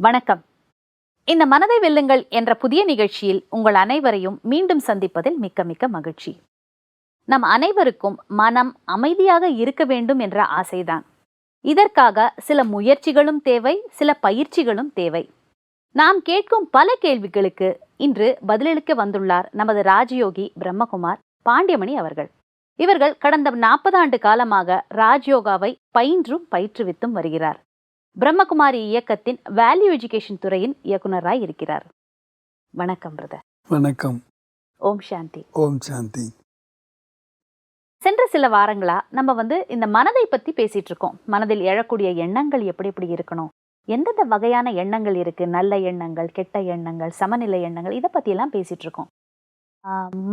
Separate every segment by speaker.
Speaker 1: வணக்கம். இந்த மனதை வெல்லுங்கள் என்ற புதிய நிகழ்ச்சியில் உங்கள் அனைவரையும் மீண்டும் சந்திப்பதில் மிக்க மிக்க மகிழ்ச்சி. நம் அனைவருக்கும் மனம் அமைதியாக இருக்க வேண்டும் என்ற ஆசைதான். இதற்காக சில முயற்சிகளும் தேவை, சில பயிற்சிகளும் தேவை. நாம் கேட்கும் பல கேள்விகளுக்கு இன்று பதிலளிக்க வந்துள்ளார் நமது ராஜயோகி பிரம்மகுமார் பாண்டியமணி அவர்கள். இவர்கள் கடந்த 40 ஆண்டு காலமாக ராஜயோகாவை பயின்றும் பயிற்றுவித்தும் வருகிறார். பிரம்மகுமாரி இயக்கத்தின் வேல்யூ எஜுகேஷன் துறையின் இயக்குனராய் இருக்கிறார். வணக்கம் பிரதர்.
Speaker 2: வணக்கம்.
Speaker 1: ஓம் சாந்தி.
Speaker 2: ஓம் சாந்தி.
Speaker 1: சென்ற சில வாரங்களா நம்ம இந்த மனதை பத்தி பேசிட்டு இருக்கோம். மனதில் எழக்கூடிய எண்ணங்கள் எப்படி எப்படி இருக்கணும், எந்தெந்த வகையான எண்ணங்கள் இருக்கு, நல்ல எண்ணங்கள், கெட்ட எண்ணங்கள், சமநிலை எண்ணங்கள், இதை பத்தி எல்லாம் பேசிட்டு இருக்கோம்.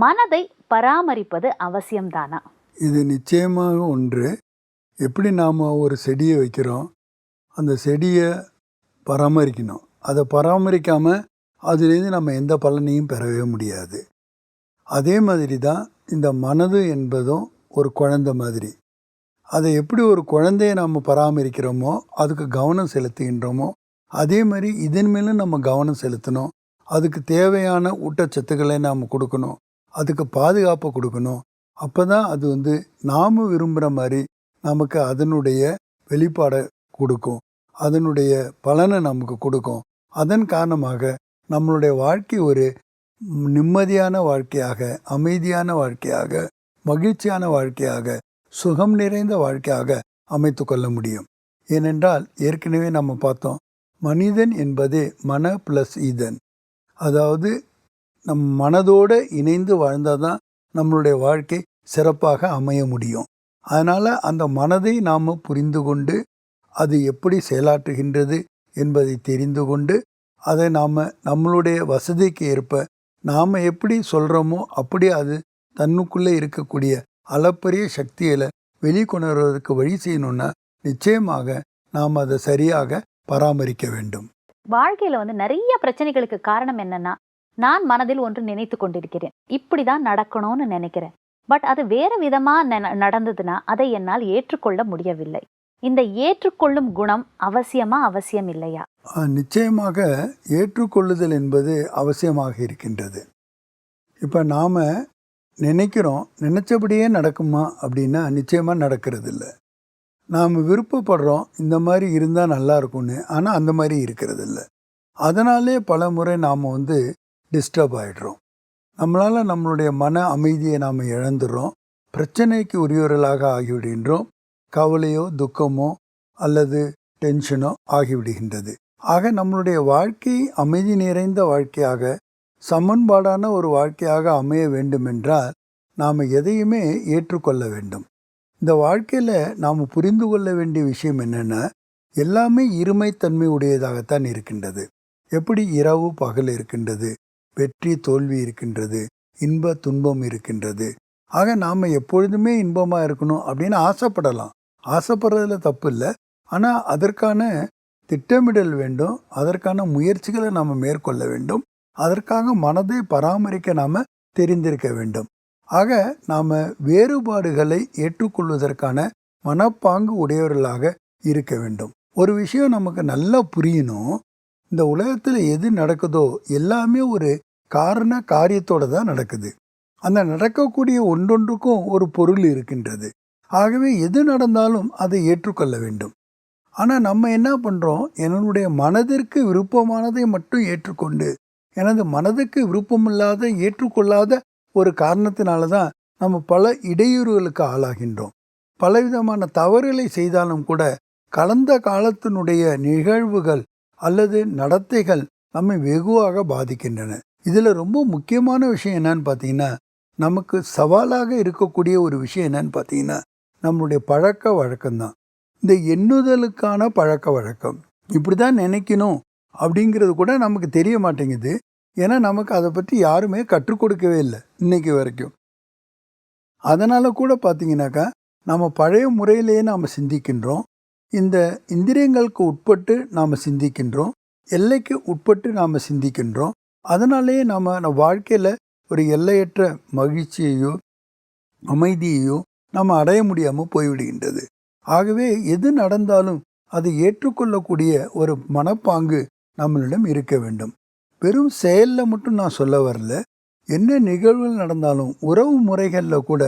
Speaker 1: மனதை பராமரிப்பது அவசியம்தானா?
Speaker 2: இது நிச்சயமாக ஒன்று. எப்படி நாம் ஒரு செடியை வைக்கிறோம், அந்த செடியை பராமரிக்கணும். அதை பராமரிக்காமல் அதுலேருந்து நம்ம எந்த பலனையும் பெறவே முடியாது. அதே மாதிரி தான் இந்த மனது என்பதும் ஒரு குழந்தை மாதிரி. அதை எப்படி ஒரு குழந்தையை நம்ம பராமரிக்கிறோமோ, அதுக்கு கவனம் செலுத்துகின்றோமோ, அதே மாதிரி இதன் மேலும் நம்ம கவனம் செலுத்தணும். அதுக்கு தேவையான ஊட்டச்சத்துக்களை நாம் கொடுக்கணும், அதுக்கு பாதுகாப்பை கொடுக்கணும். அப்போ தான் அது நாம் விரும்புகிற மாதிரி நமக்கு அதனுடைய வெளிப்பாடை கொடுக்கும், அதனுடைய பலனை நமக்கு கொடுக்கும். அதன் காரணமாக நம்மளுடைய வாழ்க்கை ஒரு நிம்மதியான வாழ்க்கையாக, அமைதியான வாழ்க்கையாக, மகிழ்ச்சியான வாழ்க்கையாக, சுகம் நிறைந்த வாழ்க்கையாக அமைத்து கொள்ள முடியும். ஏனென்றால் ஏற்கனவே நம்ம பார்த்தோம், மனிதன் என்பதே மன ப்ளஸ் ஈதன். அதாவது நம் மனதோடு இணைந்து வாழ்ந்தால் தான் நம்மளுடைய வாழ்க்கை சிறப்பாக அமைய முடியும். அதனால் அந்த மனதை நாம் புரிந்து கொண்டு அது எப்படி செயலாற்றுகின்றது என்பதை தெரிந்து கொண்டு அதை நாம் நம்மளுடைய வசதிக்கு ஏற்ப நாம் எப்படி சொல்கிறோமோ அப்படி அது தன்னுக்குள்ளே இருக்கக்கூடிய அளப்பரிய சக்திகளை வெளிக்கொணர்வதற்கு வழி செய்யணும்னா நிச்சயமாக நாம் அதை சரியாக பராமரிக்க வேண்டும்.
Speaker 1: வாழ்க்கையில் நிறைய பிரச்சனைகளுக்கு காரணம் என்னன்னா, நான் மனதில் ஒன்று நினைத்து கொண்டிருக்கிறேன், இப்படிதான் நடக்கணும்னு நினைக்கிறேன். பட் அது வேற விதமா நடந்ததுன்னா அதை என்னால் ஏற்றுக்கொள்ள முடியவில்லை. இந்த ஏற்றுக்கொள்ளும் குணம் அவசியமா, அவசியம் இல்லையா?
Speaker 2: நிச்சயமாக ஏற்றுக்கொள்ளுதல் என்பது அவசியமாக இருக்கின்றது. இப்போ நாம் நினைக்கிறோம், நினைச்சபடியே நடக்குமா அப்படின்னா நிச்சயமாக நடக்கிறது இல்லை. நாம் விருப்பப்படுறோம் இந்த மாதிரி இருந்தால் நல்லா இருக்கும்னு, ஆனால் அந்த மாதிரி இருக்கிறது இல்லை. அதனாலே பல முறை நாம் டிஸ்டர்ப் ஆகிடுறோம். நம்மளால் நம்மளுடைய மன அமைதியை நாம் இழந்துடுறோம், பிரச்சனைக்கு உரியவர்களாக ஆகிவிடுகின்றோம். கவலையோ துக்கமோ அல்லது டென்ஷனோ ஆகிவிடுகின்றது. ஆக நம்மளுடைய வாழ்க்கை அமைதி நிறைந்த வாழ்க்கையாக, சமன்பாடான ஒரு வாழ்க்கையாக அமைய வேண்டுமென்றால் நாம் எதையுமே ஏற்றுக்கொள்ள வேண்டும். இந்த வாழ்க்கையில் நாம் புரிந்து கொள்ள வேண்டிய விஷயம் என்னென்னா, எல்லாமே இருமைத்தன்மை உடையதாகத்தான் இருக்கின்றது. எப்படி இரவு பகல் இருக்கின்றது, வெற்றி தோல்வி இருக்கின்றது, இன்ப துன்பம் இருக்கின்றது. ஆக நாம் எப்பொழுதுமே இன்பமாக இருக்கணும் அப்படின்னு ஆசைப்படலாம், ஆசைப்படுறதுல தப்பு இல்லை. ஆனால் அதற்கான திட்டமிடல் வேண்டும், அதற்கான முயற்சிகளை நாம் மேற்கொள்ள வேண்டும், அதற்காக மனதை பராமரிக்க நாம் தெரிந்திருக்க வேண்டும். ஆக நாம் வேறுபாடுகளை ஏற்றுக்கொள்வதற்கான மனப்பாங்கு உடையவர்களாக இருக்க வேண்டும். ஒரு விஷயம் நமக்கு நல்லா புரியணும், இந்த உலகத்தில் எது நடக்குதோ எல்லாமே ஒரு காரண காரியத்தோடு தான் நடக்குது. அந்த நடக்கக்கூடிய ஒன்றொன்றுக்கும் ஒரு பொருள் இருக்கின்றது. ஆகவே எது நடந்தாலும் அதை ஏற்றுக்கொள்ள வேண்டும். ஆனால் நம்ம என்ன பண்ணுறோம், என்னுடைய மனதிற்கு விருப்பமானதை மட்டும் ஏற்றுக்கொண்டு, எனது மனதுக்கு விருப்பமில்லாத ஏற்றுக்கொள்ளாத ஒரு காரணத்தினால தான் நம்ம பல இடையூறுகளுக்கு ஆளாகின்றோம். பலவிதமான தவறுகளை செய்தாலும் கூட கடந்த காலத்தினுடைய நிகழ்வுகள் அல்லது நடத்தைகள் நம்மை வெகுவாக பாதிக்கின்றன. இதில் ரொம்ப முக்கியமான விஷயம் என்னன்னு பார்த்தீங்கன்னா, நமக்கு சவாலாக இருக்கக்கூடிய ஒரு விஷயம் என்னன்னு பார்த்தீங்கன்னா, நம்மளுடைய பழக்க வழக்கம்தான். இந்த எண்ணுதலுக்கான பழக்க வழக்கம், இப்படி தான் நினைக்கணும் அப்படிங்கிறது கூட நமக்கு தெரிய மாட்டேங்குது. ஏன்னா நமக்கு அதை பற்றி யாருமே கற்றுக் கொடுக்கவே இல்லை இன்னைக்கு வரைக்கும். அதனால் கூட பார்த்தீங்கன்னாக்கா நம்ம பழைய முறையிலேயே நாம் சிந்திக்கின்றோம். இந்த இந்திரியங்களுக்கு உட்பட்டு நாம் சிந்திக்கின்றோம், எல்லைக்கு உட்பட்டு நாம் சிந்திக்கின்றோம். அதனாலேயே நம்ம வாழ்க்கையில் ஒரு எல்லையற்ற மகிழ்ச்சியையோ அமைதியையோ நம்ம அடைய முடியாமல் போய்விடுகின்றது. ஆகவே எது நடந்தாலும் அதை ஏற்றுக்கொள்ளக்கூடிய ஒரு மனப்பாங்கு நம்மளிடம் இருக்க வேண்டும். வெறும் செயலில் மட்டும் நான் சொல்ல வரல. என்ன நிகழ்வுகள் நடந்தாலும் உறவு முறைகளில் கூட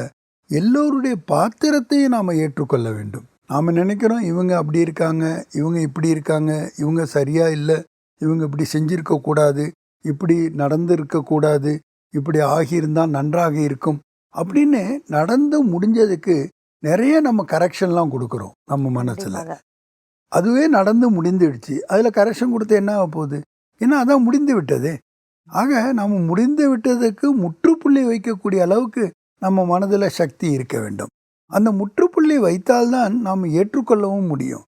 Speaker 2: எல்லோருடைய பாத்திரத்தையும் நாம் ஏற்றுக்கொள்ள வேண்டும். நாம் நினைக்கிறோம் இவங்க அப்படி இருக்காங்க, இவங்க இப்படி இருக்காங்க, இவங்க சரியா இல்லை, இவங்க இப்படி செஞ்சிருக்கக்கூடாது, இப்படி நடந்திருக்கக்கூடாது, இப்படி ஆகியிருந்தால் நன்றாக இருக்கும் அப்படின்னு நடந்து முடிஞ்சதுக்கு நிறைய நம்ம கரெக்ஷன்லாம் கொடுக்குறோம் நம்ம மனசில்.
Speaker 1: கண்டிப்பாக.
Speaker 2: அதுவே நடந்து முடிந்துடுச்சு, அதில் கரெக்ஷன் கொடுத்து என்ன ஆக போகுது? ஏன்னா அதான் முடிந்து விட்டதே. ஆக நம்ம முடிந்து விட்டதுக்கு முற்றுப்புள்ளி வைக்கக்கூடிய அளவுக்கு நம்ம மனதில் சக்தி இருக்க வேண்டும். அந்த முற்றுப்புள்ளி வைத்தால்தான் நாம் ஏற்றுக்கொள்ளவும் முடியும்.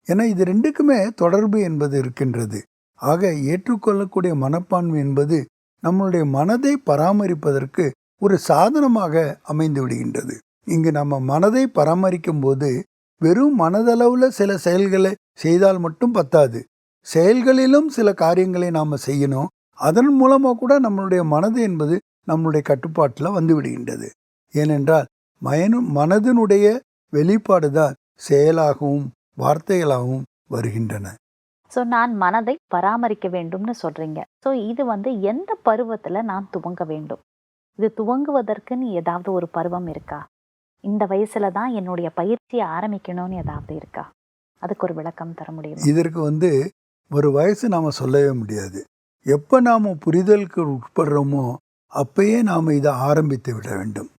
Speaker 2: ஏன்னா இது ரெண்டுக்குமே தொடர்பு என்பது இருக்கின்றது. ஆக ஏற்றுக்கொள்ளக்கூடிய மனப்பான்மை என்பது நம்மளுடைய மனதை பராமரிப்பதற்கு ஒரு சாதனமாக அமைந்து விடுகின்றது. இங்கு நம்ம மனதை பராமரிக்கும் போது வெறும் மனதளவில் சில செயல்களை செய்தால் மட்டும் பத்தாது. செயல்களிலும் சில காரியங்களை நாம் செய்யணும். அதன் மூலமாக கூட நம்மளுடைய மனது என்பது நம்மளுடைய கட்டுப்பாட்டில் வந்து விடுகின்றது. ஏனென்றால் மனதினுடைய வெளிப்பாடு தான் செயலாகவும் வார்த்தைகளாகவும் வருகின்றன.
Speaker 1: ஸோ நான் மனதை பராமரிக்க வேண்டும்னு சொல்றீங்க. ஸோ இது வந்து எந்த பருவத்தில் நான் துவங்க வேண்டும்? இது துவங்குவதற்குன்னு ஏதாவது ஒரு பருவம் இருக்கா? இந்த வயசுல தான் என்னுடைய பயிற்சியை ஆரம்பிக்கணும்னு ஏதாவது இருக்கா? அதுக்கு ஒரு விளக்கம் தர முடியுமா?
Speaker 2: இதற்கு ஒரு வயசு நாம் சொல்லவே முடியாது. எப்போ நாம் புரிதலுக்கு உட்படுறோமோ அப்பயே நாம் இதை ஆரம்பித்து விட வேண்டும்.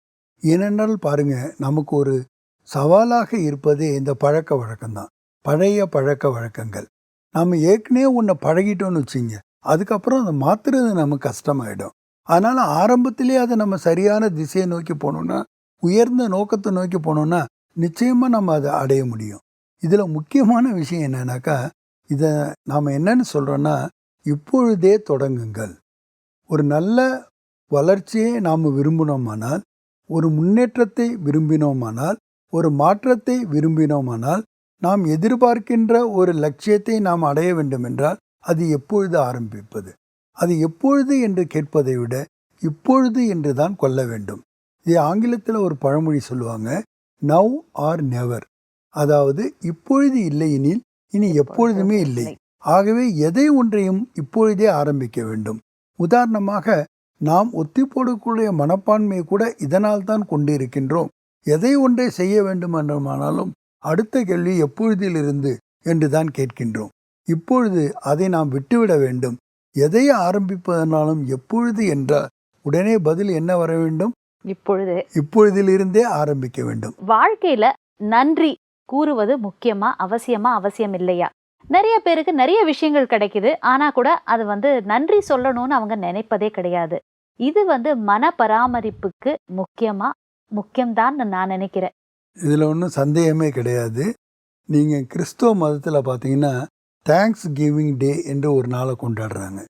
Speaker 2: ஏனென்றால் பாருங்க, நமக்கு ஒரு சவாலாக இருப்பதே இந்த பழக்க வழக்கம்தான். பழைய பழக்க வழக்கங்கள். நம்ம ஏற்கனவே ஒன்றை பழகிட்டோன்னு வச்சுங்க, அதுக்கப்புறம் அதை மாற்றுறது நமக்கு கஷ்டமாயிடும். அதனால் ஆரம்பத்திலே அதை நம்ம சரியான திசையை நோக்கி போனோம்னா, உயர்ந்த நோக்கத்தை நோக்கி போனோம்னா நிச்சயமாக நம்ம அதை அடைய முடியும். இதில் முக்கியமான விஷயம் என்னன்னாக்கா, இதை நாம் என்னன்னு சொல்கிறோன்னா, இப்பொழுதே தொடங்குங்கள். ஒரு நல்ல வளர்ச்சியை நாம் விரும்பினோமானால், ஒரு முன்னேற்றத்தை விரும்பினோமானால், ஒரு மாற்றத்தை விரும்பினோமானால், நாம் எதிர்பார்க்கின்ற ஒரு லட்சியத்தை நாம் அடைய வேண்டும் என்றால் அது எப்பொழுது ஆரம்பிப்பது? அது எப்பொழுது என்று கேட்பதை விட இப்பொழுது என்று தான் கொள்ள வேண்டும். இது ஆங்கிலத்தில் ஒரு பழமொழி சொல்லுவாங்க, நவ் ஆர் நெவர். அதாவது இப்பொழுது இல்லையெனில் இனி எப்பொழுதுமே இல்லை. ஆகவே எதை ஒன்றையும் இப்பொழுதே ஆரம்பிக்க வேண்டும். உதாரணமாக, நாம் ஒத்தி போடக்கூடிய மனப்பான்மையை கூட இதனால் தான் கொண்டு இருக்கின்றோம். எதை ஒன்றை செய்ய வேண்டும் என்றாலும் அடுத்த கேள்வி எப்பொழுதிலிருந்து என்று தான் கேட்கின்றோம். இப்பொழுது அதை நாம் விட்டுவிட வேண்டும். எதை ஆரம்பிப்பதனாலும் எப்பொழுது என்றால் உடனே பதில் என்ன வர வேண்டும்?
Speaker 1: இப்பொழுது.
Speaker 2: இப்பொழுதிலிருந்தே ஆரம்பிக்க வேண்டும்.
Speaker 1: வாழ்க்கையில நன்றி கூறுவது முக்கியமா, அவசியமா, அவசியம் இல்லையா? நிறைய பேருக்கு நிறைய விஷயங்கள் கிடைக்குது, ஆனா கூட அது வந்து நன்றி சொல்லணும்னு அவங்க நினைப்பதே கிடையாது. இது வந்து மன பராமரிப்புக்கு முக்கியம்தான் நான் நினைக்கிறேன்.
Speaker 2: இதில் ஒன்றும் சந்தேகமே கிடையாது. நீங்கள் கிறிஸ்துவ மதத்தில் பார்த்தீங்கன்னா தேங்க்ஸ் கிவிங் டே என்று ஒரு நாளை கொண்டாடுறாங்க.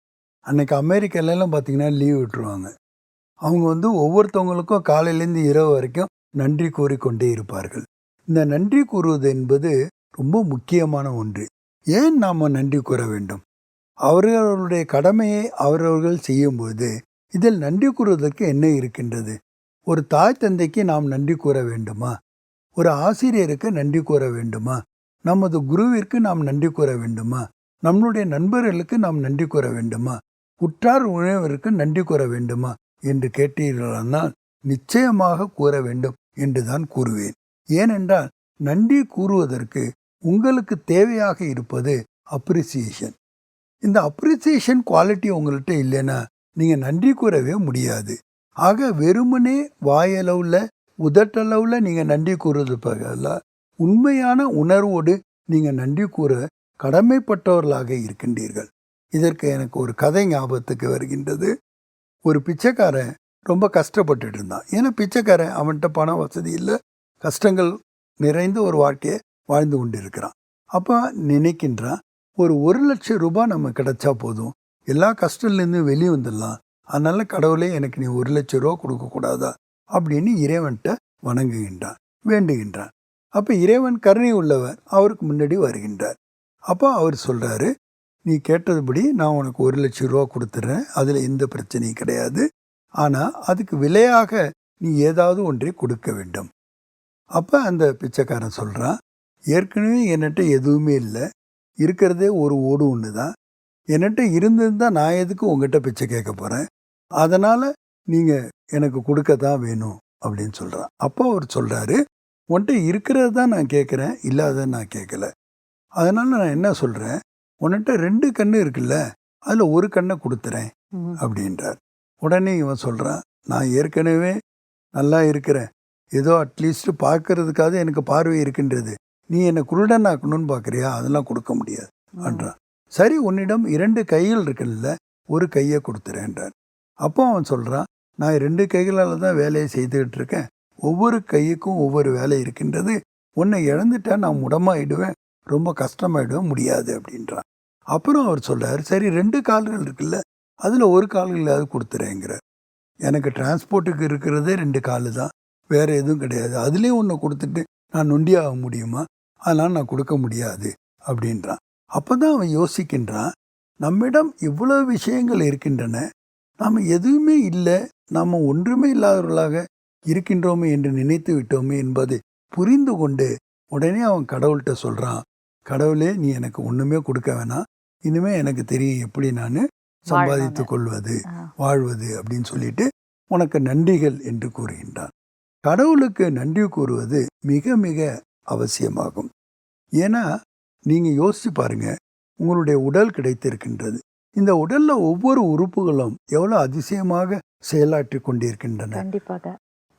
Speaker 2: அன்னைக்கு அமெரிக்காலெல்லாம் பார்த்தீங்கன்னா லீவ் விட்டுருவாங்க. அவங்க ஒவ்வொருத்தவங்களுக்கும் காலையிலேருந்து இரவு வரைக்கும் நன்றி கூறிக்கொண்டே இருப்பார்கள். இந்த நன்றி கூறுவது என்பது ரொம்ப முக்கியமான ஒன்று. ஏன் நாம் நன்றி கூற வேண்டும்? அவர்களுடைய கடமையை அவரவர்கள் செய்யும்போது இதில் நன்றி கூறுவதற்கு என்ன இருக்கின்றது? ஒரு தாய் தந்தைக்கு நாம் நன்றி கூற வேண்டுமா? ஒரு ஆசிரியருக்கு நன்றி கூற வேண்டுமா? நமது குருவிற்கு நாம் நன்றி கூற வேண்டுமா? நம்மளுடைய நண்பர்களுக்கு நாம் நன்றி கூற வேண்டுமா? உற்றார் உறவினருக்கு நன்றி கூற வேண்டுமா என்று கேட்டீர்களானால் நிச்சயமாக கூற வேண்டும் என்று தான் கூறுவேன். ஏனென்றால் நன்றி கூறுவதற்கு உங்களுக்கு தேவையாக இருப்பது அப்ரிசியேஷன். இந்த அப்ரிசியேஷன் குவாலிட்டி உங்கள்கிட்ட இல்லைன்னா நீங்கள் நன்றி கூறவே முடியாது. ஆக வெறுமனே வாயளவில் உதட்டளவில் நீங்கள் நன்றி கூறுவது பதிலாக உண்மையான உணர்வோடு நீங்கள் நன்றி கூற கடமைப்பட்டவர்களாக இருக்கின்றீர்கள். இதற்கு எனக்கு ஒரு கதை ஞாபகத்துக்கு வருகின்றது. ஒரு பிச்சைக்காரன் ரொம்ப கஷ்டப்பட்டுட்டு இருந்தான். ஏன்னா பிச்சைக்காரன் அவன்கிட்ட பண வசதி இல்லை, கஷ்டங்கள் நிறைந்த ஒரு வாழ்க்கையை வாழ்ந்து கொண்டு இருக்கிறான். அப்போ நினைக்கின்றான், ஒரு 1,00,000 ரூபாய் நம்ம கிடைச்சா போதும், எல்லா கஷ்டத்துலேருந்து வெளியே வந்துடலாம். அதனால கடவுளே எனக்கு நீ 1,00,000 ரூபா கொடுக்கக்கூடாதா அப்படின்னு இறைவன்கிட்ட வணங்குகின்றான், வேண்டுகின்றான். அப்போ இறைவன் கருணை உள்ளவர் அவருக்கு முன்னாடி வருகின்றார். அப்போ அவர் சொல்கிறாரு, நீ கேட்டதுபடி நான் உனக்கு 1,00,000 ரூபா கொடுத்துட்றேன், அதில் எந்த பிரச்சனையும் கிடையாது. ஆனால் அதுக்கு விலையாக நீ ஏதாவது ஒன்றை கொடுக்க வேண்டும். அப்போ அந்த பிச்சைக்காரன் சொல்கிறான், ஏற்கனவே என்கிட்ட எதுவுமே இல்லை, இருக்கிறதே ஒரு ஓடு ஒன்று தான். என்கிட்ட இருந்திருந்தா நான் எதுக்கு உங்ககிட்ட பிச்சை கேட்க போகிறேன், அதனால் நீங்கள் எனக்கு கொடுக்க தான் வேணும் அப்படின்னு சொல்கிறான். அப்போ அவர் சொல்கிறாரு, உன்கிட்ட இருக்கிறது தான் நான் கேட்குறேன், இல்லாத நான் கேட்கல. அதனால் நான் என்ன சொல்கிறேன், உன்கிட்ட 2 கண்ணு இருக்குல்ல, அதில் ஒரு கண்ணை கொடுத்துறேன் அப்படின்றார். உடனே இவன் சொல்கிறான், நான் ஏற்கனவே நல்லா இருக்கிறேன், ஏதோ அட்லீஸ்ட் பார்க்கறதுக்காக எனக்கு பார்வை இருக்கின்றது, நீ என்னை குருடனாக்கணும்னு பார்க்குறியா, அதெல்லாம் கொடுக்க முடியாது என்றான். சரி, உன்னிடம் 2 கைகள் இருக்குல்ல, ஒரு கையை கொடுத்துறேன்றார். அப்போ அவன் சொல்கிறான், நான் 2 கைகளால் தான் வேலையை செய்துக்கிட்டு இருக்கேன், ஒவ்வொரு கையுக்கும் ஒவ்வொரு வேலை இருக்கின்றது, உன்னை இழந்துட்டா நான் முடமாயிடுவேன், ரொம்ப கஷ்டமாயிடுவேன், முடியாது அப்படின்றான். அப்புறம் அவர் சொல்கிறார், சரி 2 கால்கள் இருக்குல்ல, அதில் ஒரு கால்களாவது கொடுத்துறேங்கிறார். எனக்கு டிரான்ஸ்போர்ட்டுக்கு இருக்கிறதே 2 கால் தான், வேறு எதுவும் கிடையாது, அதுலேயும் ஒன்று கொடுத்துட்டு நான் நொண்டியாக முடியுமா, அதனால் நான் கொடுக்க முடியாது அப்படின்றான். அப்போ தான் அவன் யோசிக்கின்றான், நம்மிடம் இவ்வளோ விஷயங்கள் இருக்கின்றன, நாம் எதுவுமே இல்லை, நாம் ஒன்றுமே இல்லாதவர்களாக இருக்கின்றோமே என்று நினைத்து விட்டோமே என்பதை புரிந்து கொண்டு உடனே அவன் கடவுள்கிட்ட சொல்கிறான், கடவுளே நீ எனக்கு ஒன்றுமே கொடுக்க வேணாம், இனிமேல் எனக்கு தெரியும் எப்படி நான் சம்பாதித்து கொள்வது வாழ்வது அப்படின்னு சொல்லிட்டு உனக்கு நன்றிகள் என்று கூறுகின்றான். கடவுளுக்கு நன்றி கூறுவது மிக மிக அவசியமாகும். ஏன்னா நீங்கள் யோசிச்சு பாருங்க, உங்களுடைய உடல் கிடைத்திருக்கின்றது, இந்த உடலில் ஒவ்வொரு உறுப்புகளும் எவ்வளோ அதிசயமாக செயலாற்றி கொண்டிருக்கின்றன.
Speaker 1: கண்டிப்பாக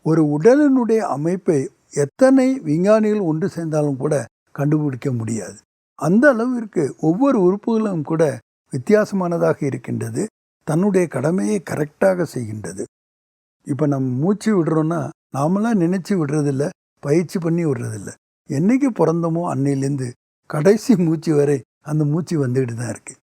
Speaker 2: ஒரு உடலினுடைய அமைப்பை எத்தனை விஞ்ஞானிகள் ஒன்று சேர்ந்தாலும் கூட கண்டுபிடிக்க முடியாது. அந்த அளவிற்கு ஒவ்வொரு உறுப்புகளும் கூட வித்தியாசமானதாக இருக்கின்றது, தன்னுடைய கடமையை கரெக்டாக செய்கின்றது. இப்போ நம்ம மூச்சு விடுறோன்னா நாமெல்லாம் நினச்சி விடுறதில்ல, பயிற்சி பண்ணி விடுறதில்ல. என்றைக்கு பிறந்தமோ அன்னையிலேருந்து கடைசி மூச்சு வரை அந்த மூச்சு வந்துக்கிட்டு தான் இருக்குது.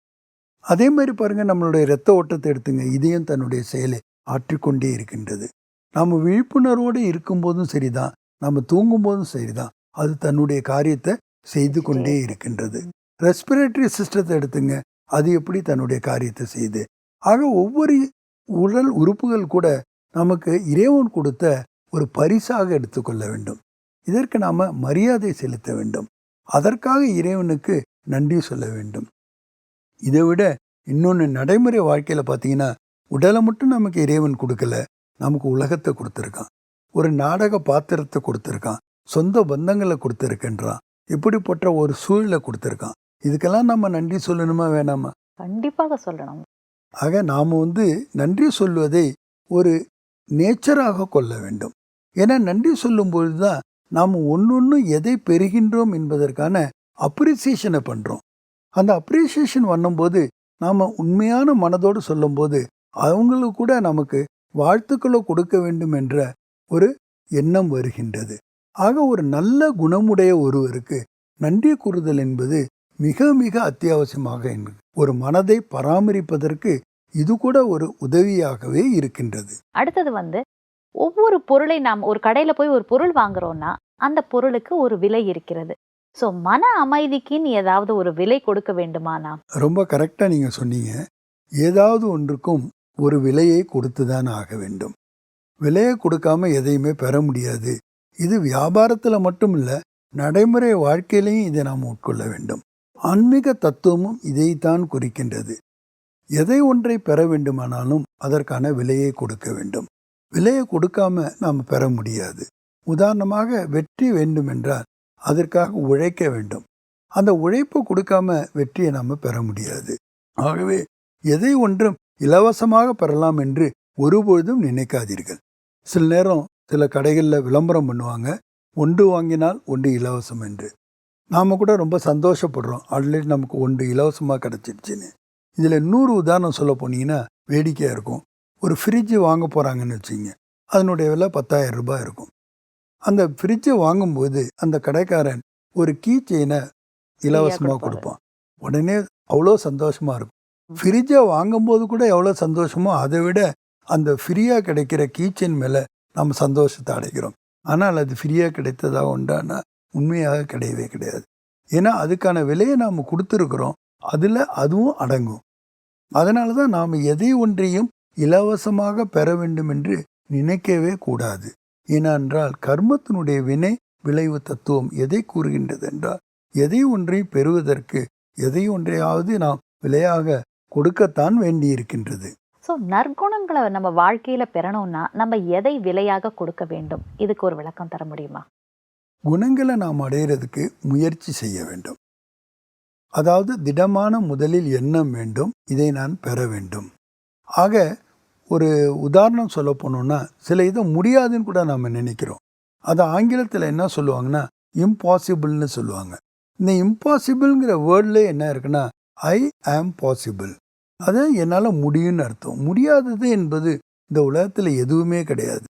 Speaker 2: அதே மாதிரி பாருங்கள், நம்மளுடைய இரத்த ஓட்டத்தை எடுத்துங்க, இதயம் தன்னுடைய செயலை ஆற்றிக்கொண்டே இருக்கின்றது. நாம் விழிப்புணர்வோடு இருக்கும்போதும் சரிதான், நம்ம தூங்கும்போதும் சரிதான், அது தன்னுடைய காரியத்தை செய்து கொண்டே இருக்கின்றது. ரெஸ்பிரேட்டரி சிஸ்டத்தை எடுத்துங்க, அது எப்படி தன்னுடைய காரியத்தை செய்யுது. ஆக ஒவ்வொரு உடல் உறுப்புகள் கூட நமக்கு இறைவன் கொடுத்த ஒரு பரிசாக எடுத்துக்கொள்ள வேண்டும். இதற்கு நாம் மரியாதை செலுத்த வேண்டும், அதற்காக இறைவனுக்கு நன்றி சொல்ல வேண்டும். இதை விட இன்னொன்று நடைமுறை வாழ்க்கையில் பார்த்தீங்கன்னா, உடலை மட்டும் நமக்கு இறைவன் கொடுக்கல, நமக்கு உலகத்தை கொடுத்துருக்கான், ஒரு நாடக பாத்திரத்தை கொடுத்துருக்கான், சொந்த பந்தங்களை கொடுத்துருக்கின்றான், இப்படிப்பட்ட ஒரு சூழலை கொடுத்துருக்கான். இதுக்கெல்லாம் நம்ம நன்றி சொல்லணுமா வேணாமா?
Speaker 1: கண்டிப்பாக சொல்லணும்.
Speaker 2: ஆக நாம் நன்றி சொல்வதை ஒரு நேச்சராக கொள்ள வேண்டும். ஏன்னா நன்றி சொல்லும்பொழுது தான் நாம் ஒன்று எதை பெறுகின்றோம் என்பதற்கான அப்ரிசியேஷனை பண்ணுறோம். அந்த அப்ரிசியேஷன் பண்ணும்போது நாம் உண்மையான மனதோடு சொல்லும்போது அவங்களுக்கு கூட நமக்கு வாழ்த்துக்களை கொடுக்க வேண்டும் என்ற ஒரு எண்ணம் வருகின்றது. ஆக ஒரு நல்ல குணமுடைய ஒருவருக்கு நன்றி கூறுதல் என்பது மிக மிக அத்தியாவசியமாக ஒரு மனதை பராமரிப்பதற்கு இது கூட ஒரு உதவியாகவே இருக்கின்றது.
Speaker 1: அடுத்தது ஒவ்வொரு பொருளை நாம் ஒரு கடையில போய் ஒரு பொருள் வாங்குறோம்னா அந்த பொருளுக்கு ஒரு விலை இருக்கிறது. ஸோ மன அமைதிக்குன்னு ஏதாவது ஒரு விலை கொடுக்க வேண்டுமானா?
Speaker 2: ரொம்ப கரெக்டாக நீங்கள் சொன்னீங்க. ஏதாவது ஒன்றுக்கும் ஒரு விலையை கொடுத்து தான் ஆக வேண்டும். விலையை கொடுக்காம எதையுமே பெற முடியாது. இது வியாபாரத்தில் மட்டும் இல்லை, நடைமுறை வாழ்க்கையிலையும் இதை நாம் உட்கொள்ள வேண்டும். ஆன்மீக தத்துவமும் இதைத்தான் குறிக்கின்றது. எதை ஒன்றை பெற வேண்டுமானாலும் அதற்கான விலையை கொடுக்க வேண்டும். விலையை கொடுக்காம நாம் பெற முடியாது. உதாரணமாக வெற்றி வேண்டுமென்றால் அதற்காக உழைக்க வேண்டும். அந்த உழைப்பை கொடுக்காம வெற்றியை நாம் பெற முடியாது. ஆகவே எதை ஒன்றும் இலவசமாக பெறலாம் என்று ஒருபொழுதும் நினைக்காதீர்கள். சில நேரம் சில கடைகளில் விளம்பரம் பண்ணுவாங்க, ஒன்று வாங்கினால் ஒன்று இலவசம் என்று. நாம் கூட ரொம்ப சந்தோஷப்படுறோம், ஆல்ரெடி நமக்கு ஒன்று இலவசமாக கிடச்சிடுச்சின்னு. இதில் 100 உதாரணம் சொல்ல போனீங்கன்னா வேடிக்கையாக இருக்கும். ஒரு ஃப்ரிட்ஜு வாங்க போகிறாங்கன்னு வச்சுங்க, அதனுடைய விலை 10,000 ரூபாய் இருக்கும். அந்த ஃப்ரிட்ஜை வாங்கும்போது அந்த கடைக்காரன் ஒரு கீ செயினை இலவசமாக கொடுப்பான். உடனே அவ்வளோ சந்தோஷமாக இருக்கும். ஃப்ரிட்ஜை வாங்கும்போது கூட எவ்வளோ சந்தோஷமோ அதை விட அந்த ஃப்ரீயாக கிடைக்கிற கீ செயின் மேலே நம்ம சந்தோஷத்தை அடைக்கிறோம். ஆனால் அது ஃப்ரீயாக கிடைத்ததாக உண்டானா உண்மையாக கிடையவே கிடையாது. ஏன்னா அதுக்கான விலையை நாம் கொடுத்துருக்குறோம், அதில் அதுவும் அடங்கும். அதனால தான் நாம் எதை ஒன்றையும் இலவசமாக பெற வேண்டும் என்று நினைக்கவே கூடாது. ஏனென்றால் கர்மத்தினுடைய வினை விளைவு தத்துவம் எதை கூறுகின்றது என்றால், எதை ஒன்றை பெறுவதற்கு எதை ஒன்றையாவது நாம் விலையாக கொடுக்கத்தான் வேண்டியிருக்கின்றது.
Speaker 1: ஸோ நற்குணங்களை நம்ம வாழ்க்கையில பெறணும்னா நம்ம எதை விலையாக கொடுக்க வேண்டும்? இதுக்கு ஒரு விளக்கம் தர முடியுமா?
Speaker 2: குணங்களை நாம் அடையிறதுக்கு முயற்சி செய்ய வேண்டும். அதாவது திடமான முதலில் எண்ணம் வேண்டும், இதை நான் பெற வேண்டும். ஆக ஒரு உதாரணம் சொல்ல போனோம்னா, சில இதை முடியாதுன்னு கூட நாம் நினைக்கிறோம். அதை ஆங்கிலத்தில் என்ன சொல்லுவாங்கன்னா இம்பாசிபிள்னு சொல்லுவாங்க. இந்த இம்பாசிபிள்ங்கிற வேர்டில் என்ன இருக்குன்னா ஐ ஆம் பாசிபிள். அது என்னால் முடியும்னு அர்த்தம். முடியாதது என்பது இந்த உலகத்தில் எதுவுமே கிடையாது.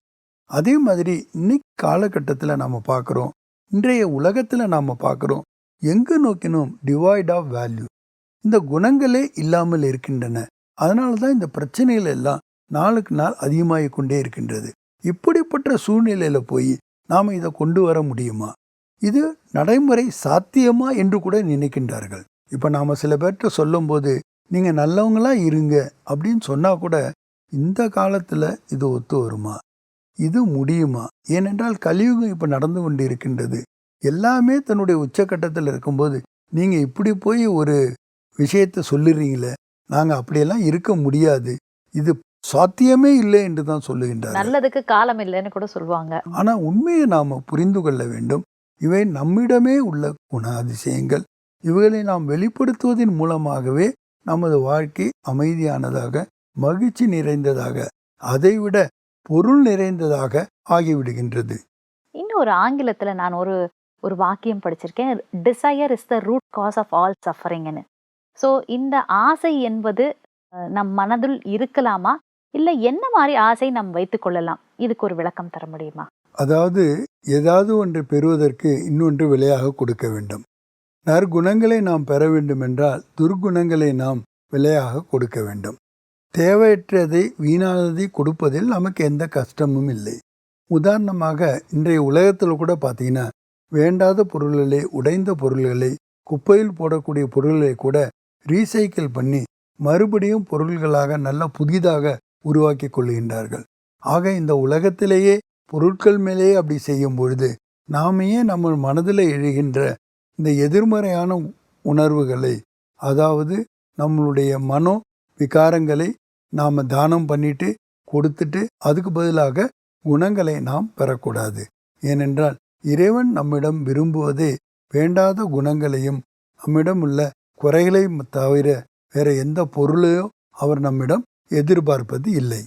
Speaker 2: அதே மாதிரி இன்னைக்கு காலகட்டத்தில் நாம் பார்க்குறோம், இன்றைய உலகத்தில் நாம் பார்க்குறோம், எங்கே நோக்கினும் டிவைட் ஆஃப் வேல்யூ. இந்த குணங்களே இல்லாமல் இருக்கின்றன. அதனால தான் இந்த பிரச்சனைகள் எல்லாம் நாளுக்கு நாள் அதிகமாகிக் கொண்டே இருக்கின்றது. இப்படிப்பட்ட சூழ்நிலையில் போய் நாம் இதை கொண்டு வர முடியுமா? இது நடைமுறை சாத்தியமா என்று கூட நினைக்கின்றார்கள். இப்போ நாம் சில பேர்கிட்ட சொல்லும்போது நீங்கள் நல்லவங்களா இருங்க அப்படின்னு சொன்னால் கூட இந்த காலத்தில் இது ஒத்து வருமா? இது முடியுமா? ஏனென்றால் கலியுகம் இப்போ நடந்து கொண்டு இருக்கின்றது. எல்லாமே தன்னுடைய உச்சக்கட்டத்தில் இருக்கும்போது நீங்கள் இப்படி போய் ஒரு விஷயத்தை சொல்லுறீங்களே, நாங்கள் அப்படியெல்லாம் இருக்க முடியாது, இது சாத்தியமே இல்லை என்று தான் சொல்லுகின்றார்.
Speaker 1: நல்லதுக்கு காலம் இல்லைன்னு கூட சொல்லுவாங்க.
Speaker 2: ஆனால் உண்மையை நாம் புரிந்து கொள்ள வேண்டும். இவை நம்மிடமே உள்ள குணாதிசயங்கள். இவைகளை நாம் வெளிப்படுத்துவதன் மூலமாகவே நமது வாழ்க்கை அமைதியானதாக, மகிழ்ச்சி நிறைந்ததாக, அதைவிட பொருள் நிறைந்ததாக ஆகிவிடுகின்றது.
Speaker 1: இன்னும் ஒரு ஆங்கிலத்துல நான் ஒரு வாக்கியம் படிச்சிருக்கேன், desire is the root cause of all சஃபரிங்னு. ஸோ இந்த ஆசை என்பது நம் மனதில் இருக்கலாமா, இல்லை என்ன மாதிரி ஆசை நாம் வைத்துக் கொள்ளலாம்? இதுக்கு ஒரு விளக்கம் தர முடியுமா?
Speaker 2: அதாவது ஏதாவது ஒன்று பெறுவதற்கு இன்னொன்று விலையாக கொடுக்க வேண்டும். நற்குணங்களை நாம் பெற வேண்டும் என்றால் துர்குணங்களை நாம் விலையாக கொடுக்க வேண்டும். தேவையற்றதை வீணானதை கொடுப்பதில் நமக்கு எந்த கஷ்டமும் இல்லை. உதாரணமாக இன்றைய உலகத்தில் கூட பார்த்தீங்கன்னா, வேண்டாத பொருள்களை, உடைந்த பொருள்களை, குப்பையில் போடக்கூடிய பொருள்களை கூட ரீசைக்கிள் பண்ணி மறுபடியும் பொருள்களாக நல்ல புதிதாக உருவாக்கி கொள்கின்றார்கள். ஆக இந்த உலகத்திலேயே பொருட்கள் மேலேயே அப்படி செய்யும் பொழுது நாமையே நம்ம மனதில் எழுகின்ற இந்த எதிர்மறையான உணர்வுகளை, அதாவது நம்மளுடைய மனோ விகாரங்களை நாம் தானம் பண்ணிட்டு கொடுத்துட்டு அதுக்கு பதிலாக குணங்களை நாம் பெறக்கூடாது. ஏனென்றால் இறைவன் நம்மிடம் விரும்புவதே வேண்டாத குணங்களையும் நம்மிடம் உள்ள குறைகளையும் தவிர வேற எந்த பொருளையோ அவர் நம்மிடம் எதிர்பார்ப்பது இல்லை.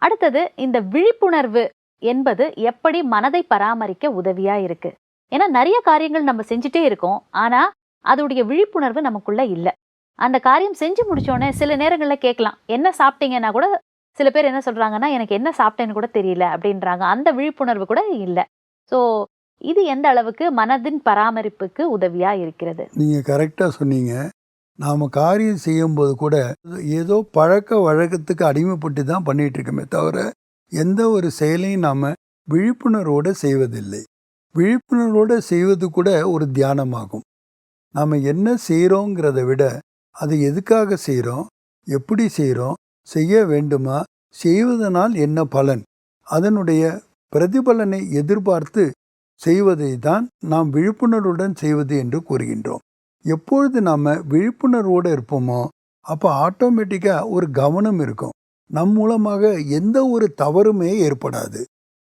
Speaker 1: அடுத்தது இந்த விழிப்புணர்வு என்பது எப்படி மனதை பராமரிக்க உதவியா இருக்கு? ஏன்னா நிறைய காரியங்கள் நம்ம செஞ்சுட்டே இருக்கோம், ஆனா அதோடைய விழிப்புணர்வு நமக்குள்ள இல்லை. அந்த காரியம் செஞ்சு முடிச்சோடனே சில நேரங்களில் கேட்கலாம், என்ன சாப்பிட்டீங்கன்னா கூட சில பேர் என்ன சொல்றாங்கன்னா, எனக்கு என்ன சாப்பிட்டேன்னு கூட தெரியல அப்படின்றாங்க. அந்த விழிப்புணர்வு கூட இல்லை. ஸோ இது எந்த அளவுக்கு மனதின் பராமரிப்புக்கு உதவியா இருக்கிறது?
Speaker 2: நீங்கள் கரெக்டாக சொன்னீங்க. நாம் காரியம் செய்யும்போது கூட ஏதோ பழக்க வழக்கத்துக்கு அடிமைப்பட்டு தான் பண்ணிட்டு இருக்கோமே தவிர எந்த ஒரு செயலையும் நாம் விழிப்புணர்வோடு செய்வதில்லை. விழிப்புணர்வோடு செய்வது கூட ஒரு தியானமாகும். நாம் என்ன செய்கிறோங்கிறத விட அதை எதுக்காக செய்கிறோம், எப்படி செய்கிறோம், செய்ய வேண்டுமா, செய்வதனால் என்ன பலன், அதனுடைய பிரதிபலனை எதிர்பார்த்து செய்வதை தான் நாம் விழிப்புணர்வுடன் செய்வது என்று கூறுகின்றோம். எப்பொழுது நாம் விழிப்புணர்வோடு இருப்போமோ அப்போ ஆட்டோமேட்டிக்காக ஒரு கவனம் இருக்கும். நம் மூலமாக எந்த ஒரு தவறுமே ஏற்படாது.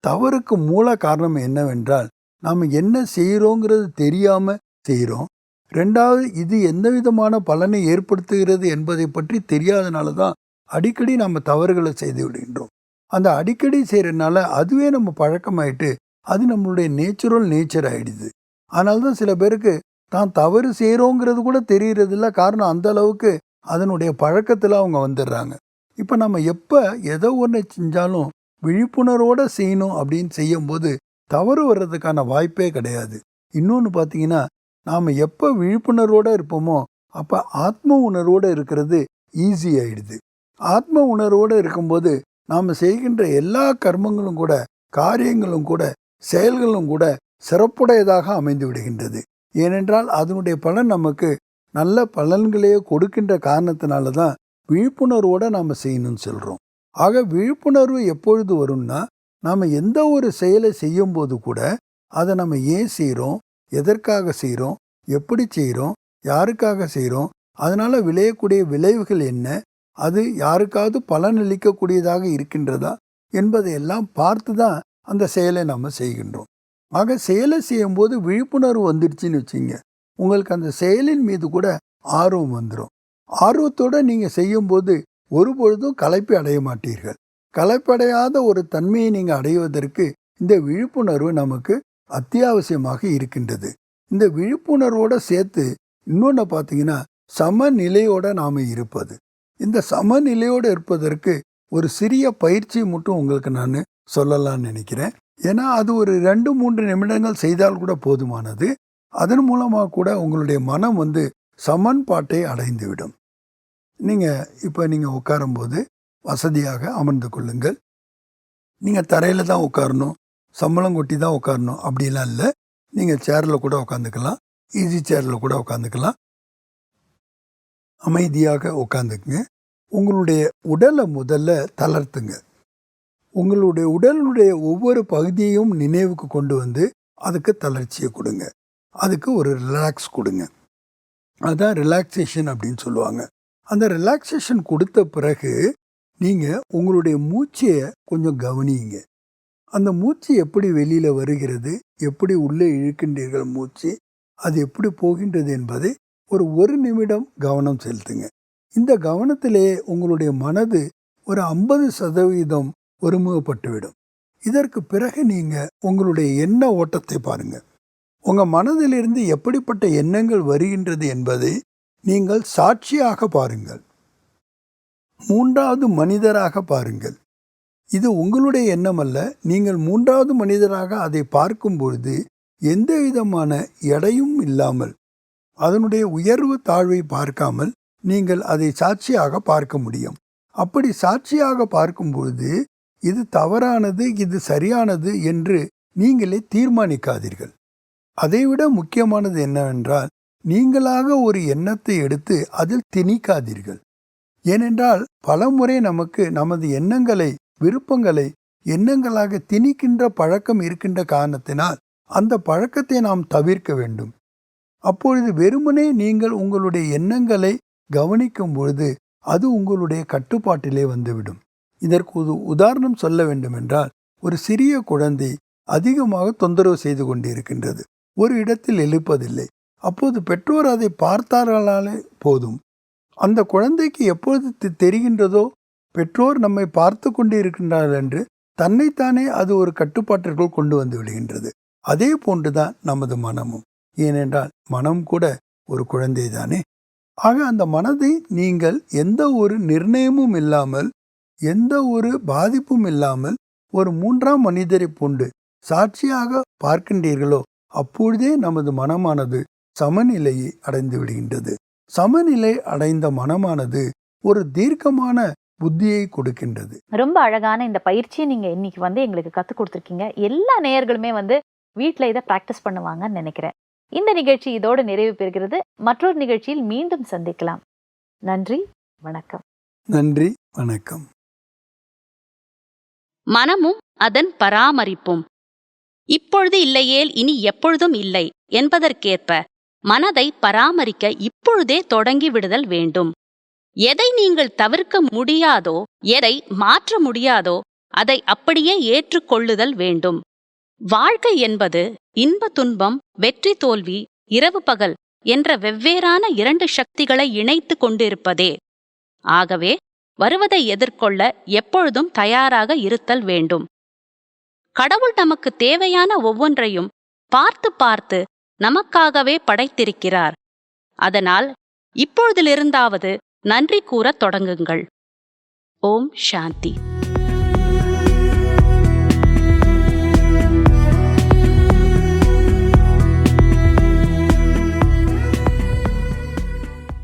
Speaker 2: தவறுக்கு மூல காரணம் என்னவென்றால் நாம் என்ன செய்கிறோங்கிறது தெரியாமல் செய்கிறோம். ரெண்டாவது, இது எந்த விதமான பலனை ஏற்படுத்துகிறது என்பதை பற்றி தெரியாதனால தான் அடிக்கடி நம்ம தவறுகளை செய்து விடுகின்றோம். அந்த அடிக்கடி செய்கிறதுனால அதுவே நம்ம பழக்கமாயிட்டு அது நம்மளுடைய நேச்சர் ஆகிடுது. அதனால தான் சில பேருக்கு தான் தவறு செய்கிறோங்கிறது கூட தெரியறதில்ல. காரணம் அந்த அளவுக்கு அதனுடைய பழக்கத்தில் அவங்க வந்துடுறாங்க. இப்போ நம்ம எப்போ எதோ ஒன்று செஞ்சாலும் விழிப்புணர்வோடு செய்யணும் அப்படின்னு செய்யும்போது தவறு வர்றதுக்கான வாய்ப்பே கிடையாது. இன்னொன்று பார்த்தீங்கன்னா, நாம் எப்போ விழிப்புணர்வோடு இருப்போமோ அப்போ ஆத்ம உணர்வோடு இருக்கிறது ஈஸி ஆகிடுது. ஆத்ம உணர்வோடு இருக்கும்போது நாம் செய்கின்ற எல்லா கர்மங்களும் கூட, காரியங்களும் கூட, செயல்களும் கூட சிறப்புடையதாக அமைந்து விடுகின்றது. ஏனென்றால் அதனுடைய பலன் நமக்கு நல்ல பலன்களையே கொடுக்கின்ற காரணத்தினால தான் விழிப்புணர்வோடு நாம் செய்யணும்னு சொல்கிறோம். ஆக விழிப்புணர்வு எப்பொழுது வரும்னா, நாம் எந்த ஒரு செயலை செய்யும்போது கூட அதை நம்ம ஏன் செய்கிறோம், எதற்காக செய்கிறோம், எப்படி செய்கிறோம், யாருக்காக செய்கிறோம், அதனால் விளையக்கூடிய விளைவுகள் என்ன, அது யாருக்காவது பலனளிக்கக்கூடியதாக இருக்கின்றதா என்பதையெல்லாம் பார்த்து தான் அந்த செயலை நம்ம செய்கின்றோம். ஆக செயலை செய்யும்போது விழிப்புணர்வு வந்துடுச்சுன்னு வச்சுங்க, உங்களுக்கு அந்த செயலின் மீது கூட ஆர்வம் வந்துடும். ஆர்வத்தோடு நீங்கள் செய்யும்போது ஒருபொழுதும் களைப்பு அடைய மாட்டீர்கள். களைப்படையாத ஒரு தன்மையை நீங்கள் அடைவதற்கு இந்த விழிப்புணர்வு நமக்கு அத்தியாவசியமாக இருக்கின்றது. இந்த விழிப்புணர்வோடு சேர்த்து இன்னொன்று பார்த்தீங்கன்னா, சமநிலையோடு நாம் இருப்பது. இந்த சமநிலையோடு இருப்பதற்கு ஒரு சிறிய பயிற்சி மட்டும் உங்களுக்கு நான் சொல்லலாம்னு நினைக்கிறேன். ஏன்னா அது ஒரு 2-3 நிமிடங்கள் செய்தால் கூட போதுமானது. அதன் மூலமாக கூட உங்களுடைய மனம் சமன்பாட்டை அடைந்துவிடும். நீங்கள் உட்காரும்போது வசதியாக அமர்ந்து கொள்ளுங்கள். நீங்கள் தரையில் தான் உட்காரணும், சம்பளம் கொட்டி தான் உட்காரணும் அப்படிலாம் இல்லை. நீங்கள் சேரில் கூட உட்காந்துக்கலாம், ஈஸி சேரில் கூட உட்காந்துக்கலாம். அமைதியாக உட்காந்துக்குங்க. உங்களுடைய உடலை முதல்ல தளர்த்துங்க. உங்களுடைய உடலுடைய ஒவ்வொரு பகுதியையும் நினைவுக்கு கொண்டு வந்து அதுக்கு தளர்ச்சியை கொடுங்க. அதுக்கு ஒரு ரிலாக்ஸ் கொடுங்க. அதுதான் ரிலாக்ஸேஷன் அப்படின்னு சொல்லுவாங்க. அந்த ரிலாக்ஸேஷன் கொடுத்த பிறகு நீங்கள் உங்களுடைய மூச்சையை கொஞ்சம் கவனியுங்க. அந்த மூச்சு எப்படி வெளியில் வருகிறது, எப்படி உள்ளே இழுக்கின்றீர்கள் மூச்சு, அது எப்படி போகின்றது என்பதை ஒரு நிமிடம் கவனம் செலுத்துங்க. இந்த கவனத்திலே உங்களுடைய மனது ஒரு 50% ஒருமுகப்பட்டுவிடும். இதற்கு பிறகு நீங்கள் உங்களுடைய எண்ண ஓட்டத்தை பாருங்கள். உங்கள் மனதிலிருந்து எப்படிப்பட்ட எண்ணங்கள் வருகின்றது என்பதை நீங்கள் சாட்சியாக பாருங்கள். 3வது மனிதராக பாருங்கள். இது உங்களுடைய எண்ணம் அல்ல. நீங்கள் 3வது மனிதராக அதை பார்க்கும் பொழுது எந்த விதமான எடையும் இல்லாமல், அதனுடைய உயர்வு தாழ்வை பார்க்காமல் நீங்கள் அதை சாட்சியாக பார்க்க முடியும். அப்படி சாட்சியாக பார்க்கும் பொழுது இது தவறானது, இது சரியானது என்று நீங்களே தீர்மானிக்காதீர்கள். அதைவிட முக்கியமானது என்னவென்றால், நீங்களாக ஒரு எண்ணத்தை எடுத்து அதில் திணிக்காதீர்கள். ஏனென்றால் பலமுறை நமக்கு நமது எண்ணங்களை, விருப்பங்களை எண்ணங்களாக திணிக்கின்ற பழக்கம் இருக்கின்ற காரணத்தினால் அந்த பழக்கத்தை நாம் தவிர்க்க வேண்டும். அப்பொழுது வெறுமனே நீங்கள் உங்களுடைய எண்ணங்களை கவனிக்கும் பொழுது அது உங்களுடைய கட்டுப்பாட்டிலே வந்துவிடும். இதற்கு ஒரு உதாரணம் சொல்ல வேண்டுமென்றால், ஒரு சிறிய குழந்தை அதிகமாக தொந்தரவு செய்து கொண்டிருக்கின்றது. ஒரு இடத்தில் எழுப்பதில்லை. அப்போது பெற்றோர் அதை பார்த்தார்களாலே போதும். அந்த குழந்தைக்கு எப்பொழுது தெரிகின்றதோ பெற்றோர் நம்மை பார்த்து கொண்டு இருக்கின்றார்கள் என்று தன்னைத்தானே அது ஒரு கட்டுப்பாட்டிற்குள் கொண்டு வந்து விடுகின்றது. அதே போன்றுதான் நமது மனமும். ஏனென்றால் மனம் கூட ஒரு குழந்தை தானே. ஆக அந்த மனதை நீங்கள் எந்த ஒரு நிர்ணயமும் இல்லாமல், எந்த ஒரு பாதிப்பும் இல்லாமல் ஒரு 3ஆம் மனிதரை போன்று சாட்சியாக பார்க்கின்றீர்களோ அப்பொழுதே நமது மனமானது சமநிலையை அடைந்து விடுகின்றது. சமநிலை அடைந்த மனமானது ஒரு தீர்க்கமான புத்தியை கொடுக்கின்றது.
Speaker 1: ரொம்ப அழகான இந்த பயிற்சியை நீங்க இன்னைக்கு எங்களுக்கு கற்றுக் கொடுத்துருக்கீங்க. எல்லா நேயர்களுமே வீட்டில் இதை ப்ராக்டிஸ் பண்ணுவாங்கன்னு நினைக்கிறேன். இந்த நிகழ்ச்சி இதோடு நிறைவு பெறுகிறது. மற்றொரு நிகழ்ச்சியில் மீண்டும் சந்திக்கலாம். நன்றி, வணக்கம்.
Speaker 2: நன்றி, வணக்கம்.
Speaker 3: மனமும் அதன் பராமரிப்பும். இப்பொழுது இல்லையேல் இனி எப்பொழுதும் இல்லை என்பதற்கேற்ப மனதை பராமரிக்க இப்பொழுதே தொடங்கி விடுதல் வேண்டும். எதை நீங்கள் தவிர்க்க முடியாதோ, எதை மாற்ற முடியாதோ அதை அப்படியே ஏற்றுக்கொள்ளுதல் வேண்டும். வாழ்க்கை என்பது இன்ப துன்பம், வெற்றி தோல்வி, இரவு பகல் என்ற வெவ்வேறான 2 சக்திகளை இணைத்து கொண்டிருப்பதே. ஆகவே வருவதை எதிர்கொள்ள எப்பொழுதும் தயாராக இருத்தல் வேண்டும். கடவுள் நமக்கு தேவையான ஒவ்வொன்றையும் பார்த்து பார்த்து நமக்காகவே படைத்திருக்கிறார். அதனால் இப்பொழுதிலிருந்தாவது நன்றி கூறத் தொடங்குங்கள். ஓம் சாந்தி.